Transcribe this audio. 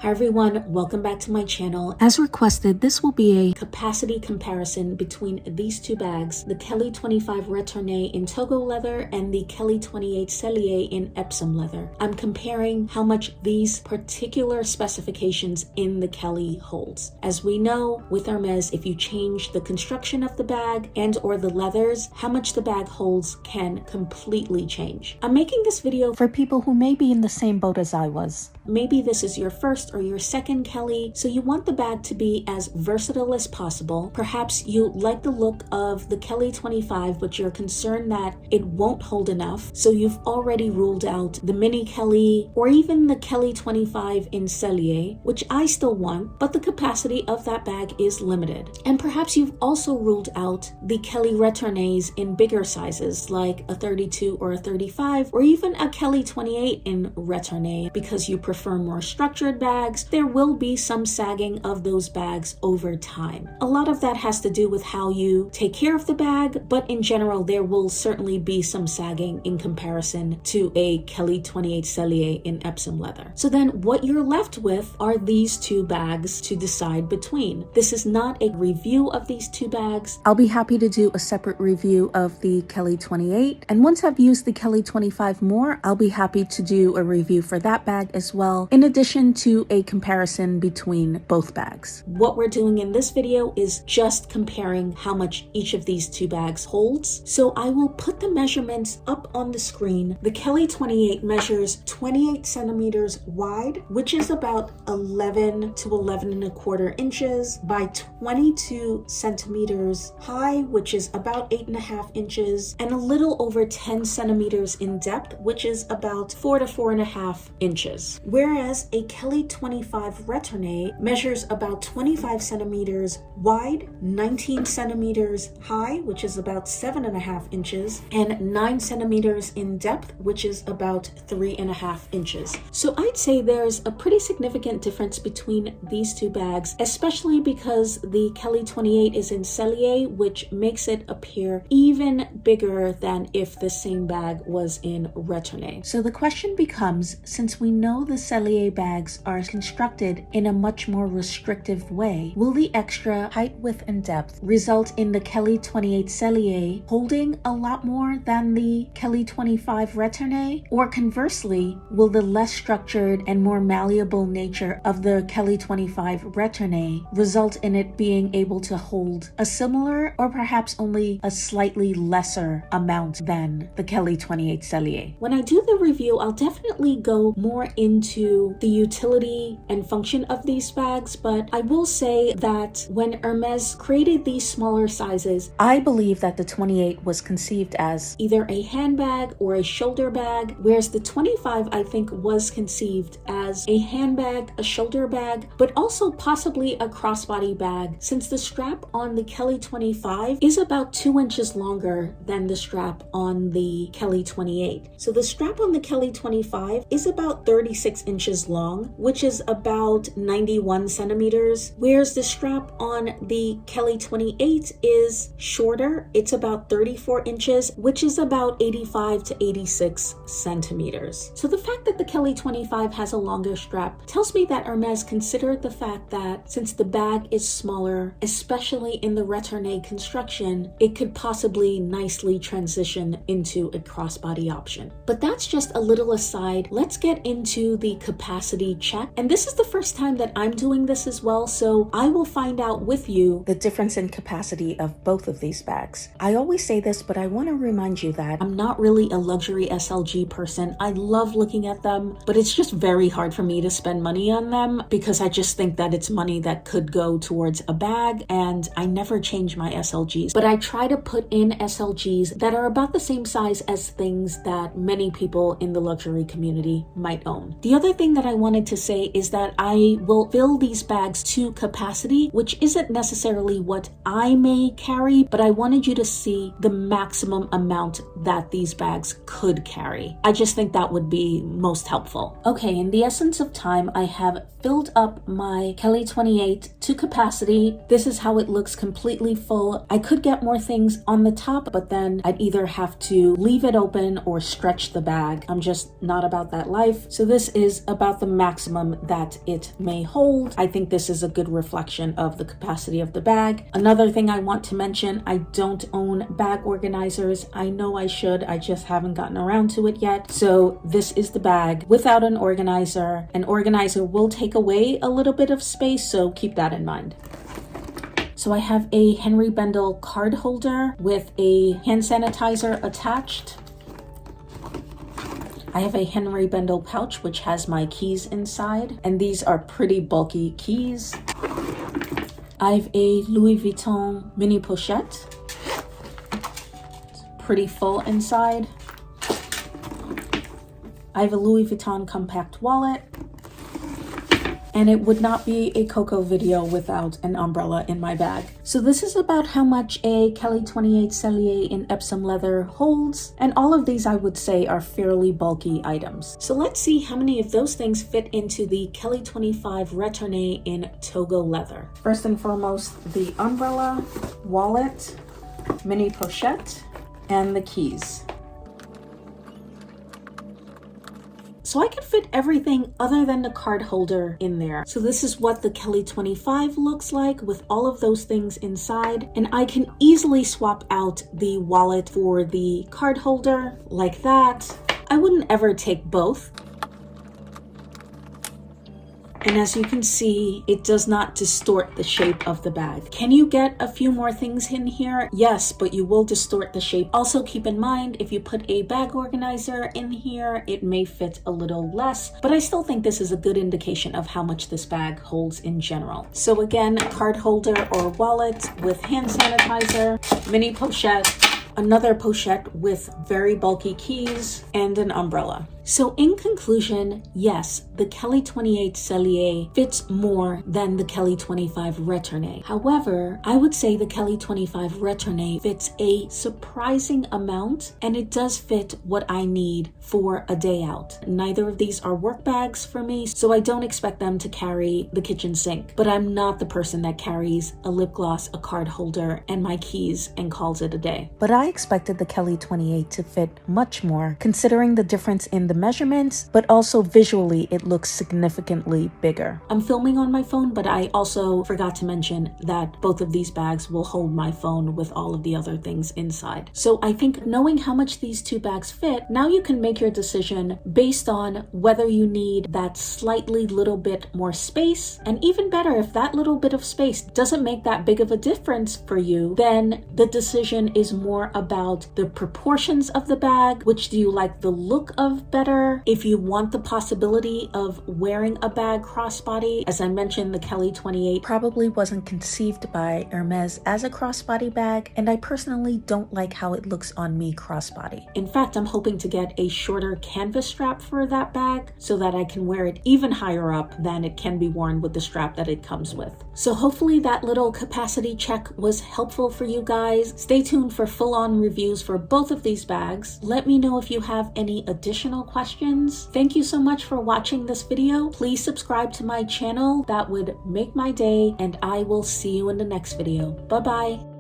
Hi everyone, welcome back to my channel. As requested, this will be a capacity comparison between these two bags, the Kelly 25 Retourne in Togo leather and the Kelly 28 Sellier in Epsom leather. I'm comparing how much these particular specifications in the Kelly holds. As we know, with Hermes, if you change the construction of the bag and or the leathers, how much the bag holds can completely change. I'm making this video for people who may be in the same boat as I was. Maybe this is your first or your second Kelly, so you want the bag to be as versatile as possible. Perhaps you like the look of the Kelly 25, but you're concerned that it won't hold enough, so you've already ruled out the mini Kelly or even the Kelly 25 in Sellier, which I still want, but the capacity of that bag is limited. And perhaps you've also ruled out the Kelly Retournes in bigger sizes, like a 32 or a 35, or even a Kelly 28 in Retourne, because you prefer more structured bags. There will be some sagging of those bags over time. A lot of that has to do with how you take care of the bag, but in general, there will certainly be some sagging in comparison to a Kelly 28 Sellier in Epsom leather. So then what you're left with are these two bags to decide between. This is not a review of these two bags. I'll be happy to do a separate review of the Kelly 28, and once I've used the Kelly 25 more, I'll be happy to do a review for that bag as well, in addition to a comparison between both bags. What we're doing in this video is just comparing how much each of these two bags holds. So I will put the measurements up on the screen. The Kelly 28 measures 28 centimeters wide, which is about 11 to 11 and a quarter inches, by 22 centimeters high, which is about 8.5 inches, and a little over 10 centimeters in depth, which is about 4 to 4.5 inches. Whereas a Kelly 25 Retourne measures about 25 centimeters wide, 19 centimeters high, which is about 7.5 inches, and 9 centimeters in depth, which is about 3.5 inches. So I'd say there's a pretty significant difference between these two bags, especially because the Kelly 28 is in Sellier, which makes it appear even bigger than if the same bag was in Retourne. So the question becomes, since we know the Sellier bags are constructed in a much more restrictive way, will the extra height, width, and depth result in the Kelly 28 Sellier holding a lot more than the Kelly 25 Retourne? Or conversely, will the less structured and more malleable nature of the Kelly 25 Retourne result in it being able to hold a similar or perhaps only a slightly lesser amount than the Kelly 28 Sellier? When I do the review, I'll definitely go more into the utility and function of these bags, but I will say that when Hermes created these smaller sizes, I believe that the 28 was conceived as either a handbag or a shoulder bag, whereas the 25 I think was conceived as a handbag, a shoulder bag, but also possibly a crossbody bag, since the strap on the Kelly 25 is about 2 inches longer than the strap on the Kelly 28. So the strap on the Kelly 25 is about 36 inches long, which is about 91 centimeters, whereas the strap on the Kelly 28 is shorter. It's about 34 inches, which is about 85 to 86 centimeters. So the fact that the Kelly 25 has a longer strap tells me that Hermes considered the fact that since the bag is smaller, especially in the Retourne construction, it could possibly nicely transition into a crossbody option. But that's just a little aside. Let's get into the capacity check. And this is the first time that I'm doing this as well, so I will find out with you the difference in capacity of both of these bags. I always say this, but I want to remind you that I'm not really a luxury SLG person. I love looking at them, but it's just very hard for me to spend money on them because I just think that it's money that could go towards a bag, and I never change my SLGs. But I try to put in SLGs that are about the same size as things that many people in the luxury community might own. The other thing that I wanted to say is that I will fill these bags to capacity, which isn't necessarily what I may carry, but I wanted you to see the maximum amount that these bags could carry. I just think that would be most helpful. Okay, in the essence of time, I have filled up my Kelly 28 to capacity. This is how it looks completely full. I could get more things on the top, but then I'd either have to leave it open or stretch the bag. I'm just not about that life. So this is about the maximum that it may hold. I think this is a good reflection of the capacity of the bag. Another thing I want to mention, I don't own bag organizers. I know I should, I just haven't gotten around to it yet. So this is the bag without an organizer. An organizer will take away a little bit of space, so keep that in mind. So I have a Henry Bendel card holder with a hand sanitizer attached. I have a Henry Bendel pouch which has my keys inside, and these are pretty bulky keys. I have a Louis Vuitton mini pochette. It's pretty full inside. I have a Louis Vuitton compact wallet. And it would not be a Coco video without an umbrella in my bag. So this is about how much a Kelly 28 Sellier in Epsom leather holds. And all of these I would say are fairly bulky items. So let's see how many of those things fit into the Kelly 25 Retourne in Togo leather. First and foremost, the umbrella, wallet, mini pochette, and the keys. So I could fit everything other than the card holder in there. So this is what the Kelly 25 looks like with all of those things inside. And I can easily swap out the wallet for the card holder like that. I wouldn't ever take both. And as you can see, it does not distort the shape of the bag. Can you get a few more things in here? Yes, but you will distort the shape. Also keep in mind, if you put a bag organizer in here, it may fit a little less, but I still think this is a good indication of how much this bag holds in general. So again, card holder or wallet with hand sanitizer, mini pochette, another pochette with very bulky keys, and an umbrella. So in conclusion, yes, the Kelly 28 Sellier fits more than the Kelly 25 Retourne. However, I would say the Kelly 25 Retourne fits a surprising amount, and it does fit what I need for a day out. Neither of these are work bags for me, so I don't expect them to carry the kitchen sink. But I'm not the person that carries a lip gloss, a card holder, and my keys and calls it a day. But I expected the Kelly 28 to fit much more, considering the difference in the measurements, but also visually it looks significantly bigger. I'm filming on my phone, but I also forgot to mention that both of these bags will hold my phone with all of the other things inside. So I think knowing how much these two bags fit, now you can make your decision based on whether you need that slightly little bit more space, and even better, if that little bit of space doesn't make that big of a difference for you, then the decision is more about the proportions of the bag. Which do you like the look of better? If you want the possibility of wearing a bag crossbody, as I mentioned, the Kelly 28 probably wasn't conceived by Hermes as a crossbody bag, and I personally don't like how it looks on me crossbody. In fact, I'm hoping to get a shorter canvas strap for that bag so that I can wear it even higher up than it can be worn with the strap that it comes with. So hopefully that little capacity check was helpful for you guys. Stay tuned for full-on reviews for both of these bags. Let me know if you have any additional questions. Thank you so much for watching this video. Please subscribe to my channel. That would make my day, and I will see you in the next video. Bye-bye.